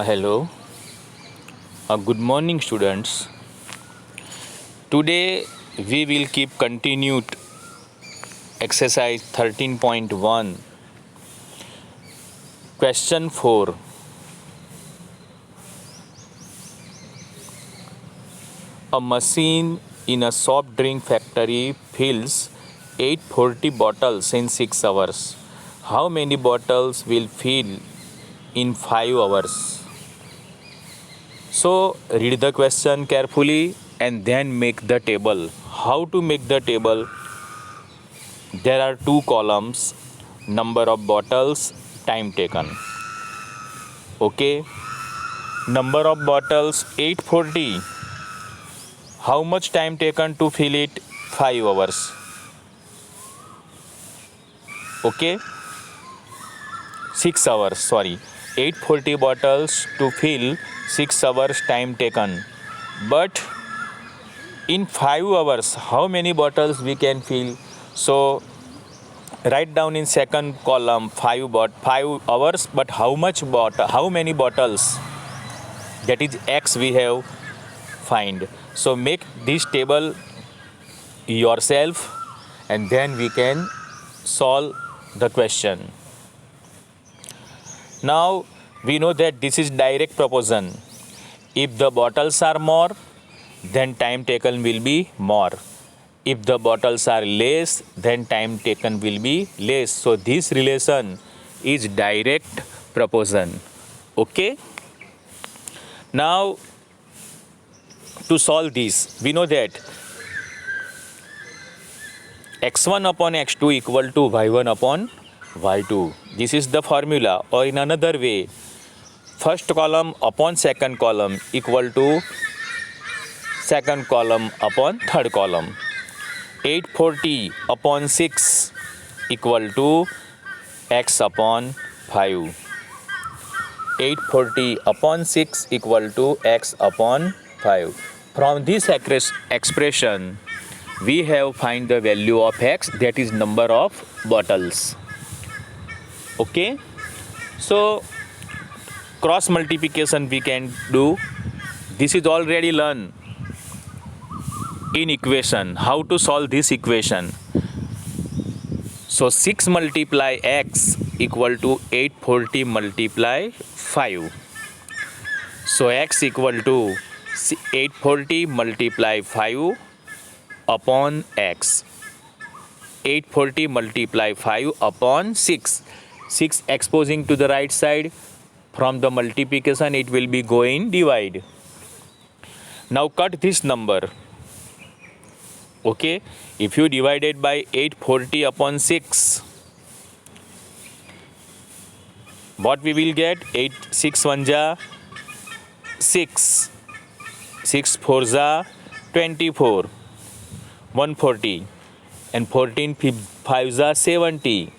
Hello. Good morning, students. Today we will keep continued exercise 13.1. Question 4. A machine in a soft drink factory fills 840 bottles in 6 hours. How many bottles will fill in 5 hours? So read the question carefully and then make the table. How to make the table? There are two columns: number of bottles, time taken. Okay, number of bottles 840. How much time taken to fill it? 5 hours. Okay, 6 hours, sorry. 840 bottles to fill 6 hours time taken. But in 5 hours, how many bottles we can fill? So write down in second column 5 hours, but how many bottles? That is X we have find. So make this table yourself and then we can solve the question. Now we know that this is direct proportion. If the bottles are more, then time taken will be more. If the bottles are less, then time taken will be less. So this relation is direct proportion. Okay. Now to solve this, we know that x1 upon x2 equal to y1 upon y2. This is the formula, or in another way, first column upon second column equal to second column upon third column. 840 upon 6 equal to x upon 5. 840 upon 6 equal to x upon 5. From this expression, we have find the value of x, that is number of bottles. Okay, so cross multiplication we can do. This is already learned in equation. How to solve this equation? So 6 multiply x equal to 840 multiply 5. So x equal to 840 multiply 5 upon x. 840 multiply 5 upon 6. 6 exposing to the right side. From the multiplication it will be going divide. Now cut this number. Okay, if you divide it by 840 upon 6, what we will get? 8 6 1 ja 6, 6 4 ja 24, 140, and 14 5 ja 70.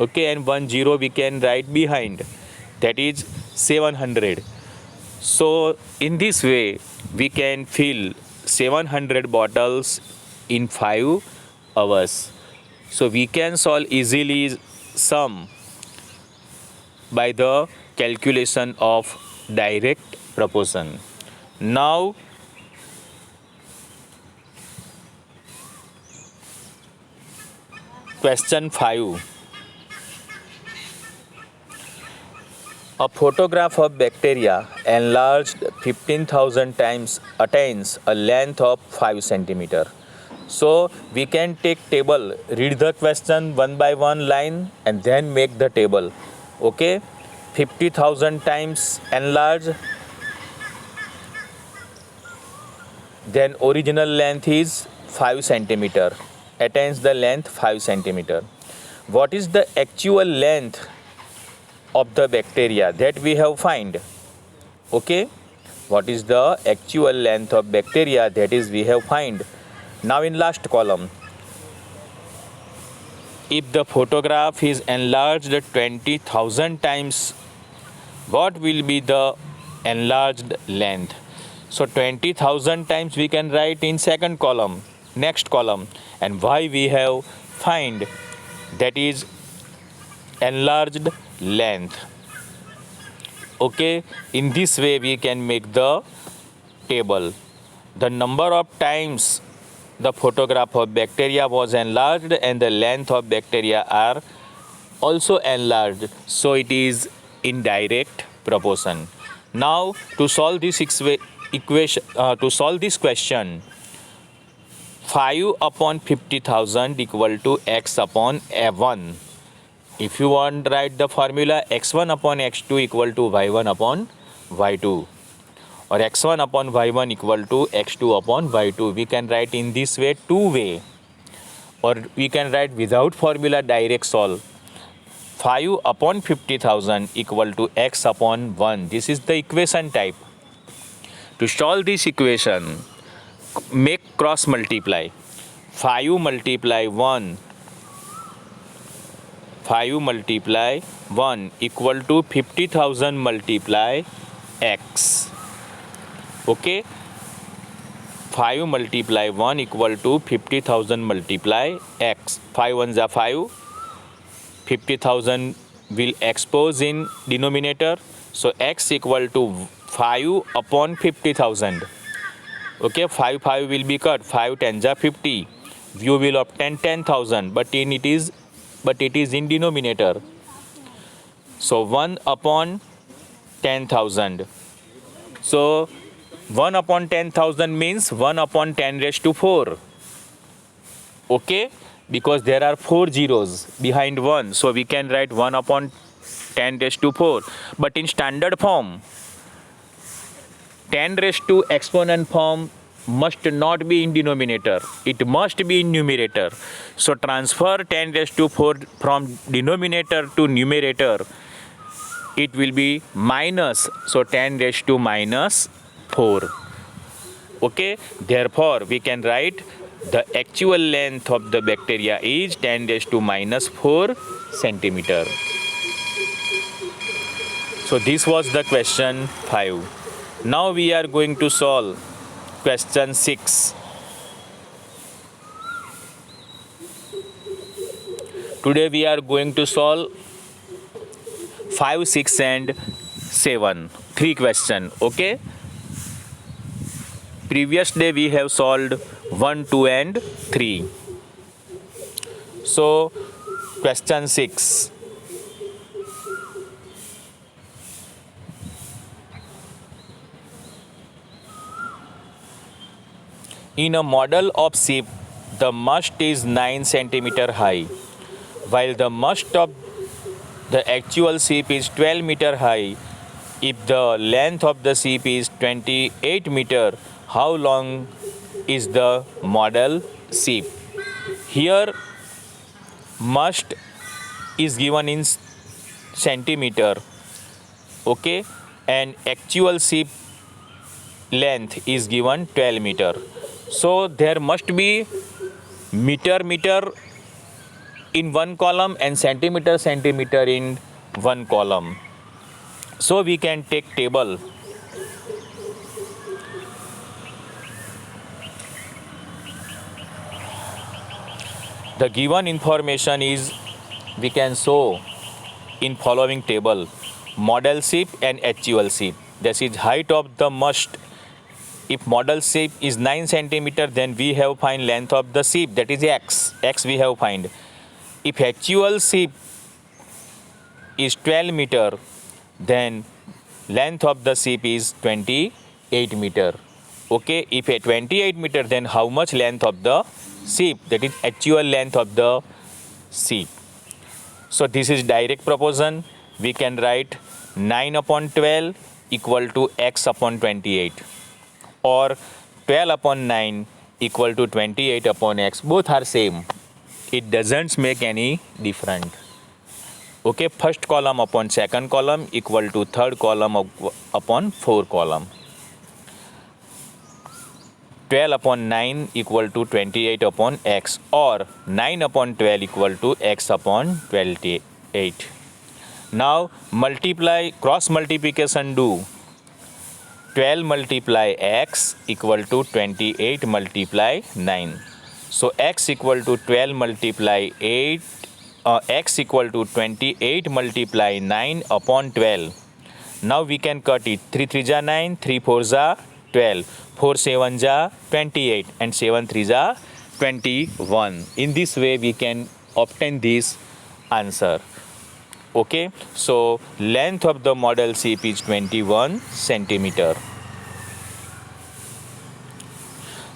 Okay, and 1 0 we can write behind, that is 700. So in this way we can fill 700 bottles in 5 hours. So we can solve easily sum by the calculation of direct proportion. Now question 5. A photograph of bacteria enlarged 15,000 times attains a length of 5 centimeter. So we can take table, read the question one by one line and then make the table. Okay, 50,000 times enlarged, then original length is 5 centimeter, attains the length 5 centimeter. What is the actual length of the bacteria? That we have find. Okay, what is the actual length of bacteria? That is we have find. Now in last column, if the photograph is enlarged 20,000 times, what will be the enlarged length? So 20,000 times we can write in second column, next column, and why we have find, that is enlarged length. Okay, in this way we can make the table. The number of times the photograph of bacteria was enlarged and the length of bacteria are also enlarged, so it is in direct proportion. Now to solve this question, 5 upon 50,000 equal to x upon a1. If you want to write the formula, x1 upon x2 equal to y1 upon y2, or x1 upon y1 equal to x2 upon y2. We can write in this way, two way, or we can write without formula, direct solve. 5 upon 50,000 equal to x upon 1. This is the equation type. To solve this equation, make cross multiply. 5 multiply 1 equal to 50,000 multiply x. Okay, 5 multiply 1 equal to 50,000 multiply x. 5 ones are 5. 50,000 will expose in denominator, so x equal to 5 upon 50,000. Okay, 5 will be cut. 5 tens are 50. You will obtain 10,000, but it is in denominator. So 1 upon 10,000. So 1 upon 10,000 means 1 upon 10 raised to 4. Okay, because there are 4 zeros behind 1, so we can write 1 upon 10 raised to 4. But in standard form, 10 raised to exponent form must not be in denominator, it must be in numerator. So transfer 10 raised to 4 from denominator to numerator, it will be minus, so 10 raised to minus 4. Okay, therefore we can write the actual length of the bacteria is 10 raised to minus 4 centimeter. So this was the question 5. Now we are going to solve question 6. Today we are going to solve 5, 6 and 7. 3 questions. Okay. Previous day we have solved 1, 2 and 3. So question 6. In a model of ship, the mast is 9 centimeter high, while the mast of the actual ship is 12 meter high. If the length of the ship is 28 meter, how long is the model ship? Here mast is given in centimeter, okay, and actual ship length is given 12 meter. So there must be meter in one column and centimeter in one column. So we can take table. The given information is, we can show in following table: model ship and actual ship. This is height of the mast. If model ship is 9 centimeter, then we have find length of the ship, that is x. X we have find. If actual ship is 12 meter, then length of the ship is 28 meter. Okay, if a 28 meter, then how much length of the ship, that is actual length of the ship. So this is direct proportion. We can write 9 upon 12 equal to x upon 28, or 12 upon 9 equal to 28 upon x. Both are same. It doesn't make any difference. Okay, first column upon second column equal to third column upon fourth column. 12 upon 9 equal to 28 upon x, or 9 upon 12 equal to x upon 28. Now multiply, cross multiplication do. 12 multiply x equal to 28 multiply 9. So x equal to 12 multiply 8, x equal to 28 multiply 9 upon 12. Now we can cut it. 3 3 ja 9, 3 4 ja 12, 4 7 ja 28, and 7 3 ja 21. In this way we can obtain this answer. Okay, so length of the model ship is 21 centimeter.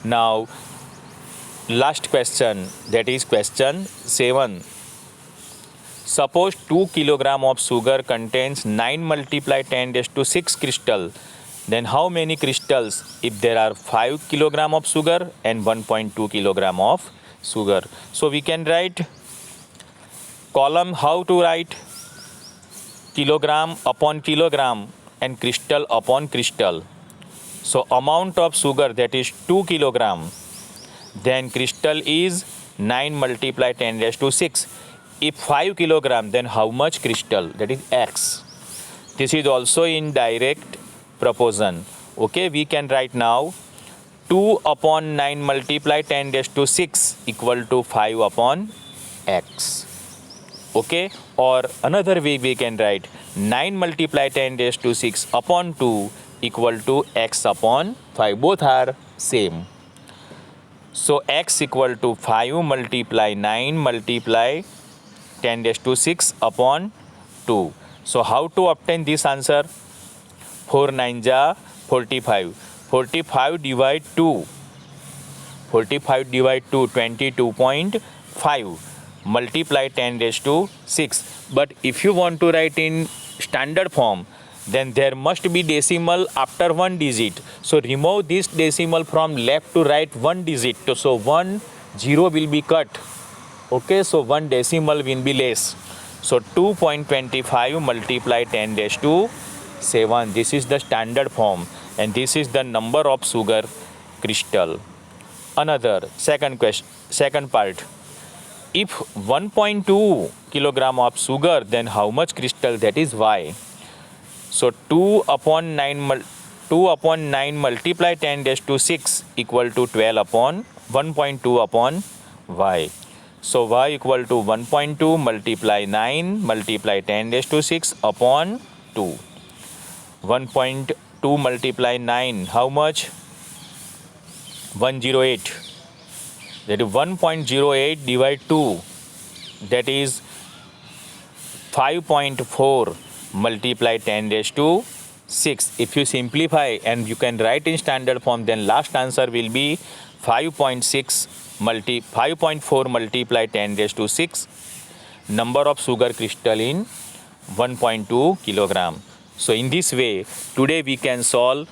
Now last question, that is question 7. Suppose 2 kilogram of sugar contains 9 multiply 10 raised to 6 crystal. Then how many crystals if there are 5 kilogram of sugar and 1.2 kilogram of sugar? So we can write column, how to write kilogram upon kilogram and crystal upon crystal. So amount of sugar, that is 2 kilogram. Then crystal is 9 multiply 10 raised to 6. If 5 kilogram, then how much crystal? That is x. This is also in direct proportion. Okay, we can write now 2 upon 9 multiply 10 raised to 6 equal to 5 upon x. Okay, or another way we can write 9 multiply 10 raised to 6 upon 2 equal to x upon 5. Both are same. So x equal to 5 multiply 9 multiply 10 raised to 6 upon 2. So how to obtain this answer? 4 9 ja 45. 45 divide 2. 45 divide 2, 22.5 multiply 10 raised to 6. But if you want to write in standard form, then there must be decimal after one digit. So remove this decimal from left to right one digit. So 1 0 will be cut. Okay, so one decimal will be less. So 2.25 multiply 10 raised to 7. This is the standard form, and this is the number of sugar crystal. Another second question, second part. If 1.2 kilogram of sugar, then how much crystal? That is y. So 2 upon 9 multiply 10 raised to 6 equal to 12 upon 1.2 upon y. So y equal to 1.2 multiply 9 multiply 10 raised to 6 upon 2. 1.2 multiply 9, how much? 108. That is 1.08 divide 2, that is 5.4 multiply 10 raised to 6. If you simplify and you can write in standard form, then last answer will be 5.4 multiply 10 raised to 6 number of sugar crystal in 1.2 kilogram. So in this way, today we can solve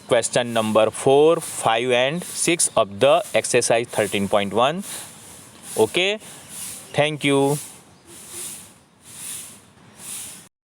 question number 4, 5 and 6 of the exercise 13.1. Okay, thank you.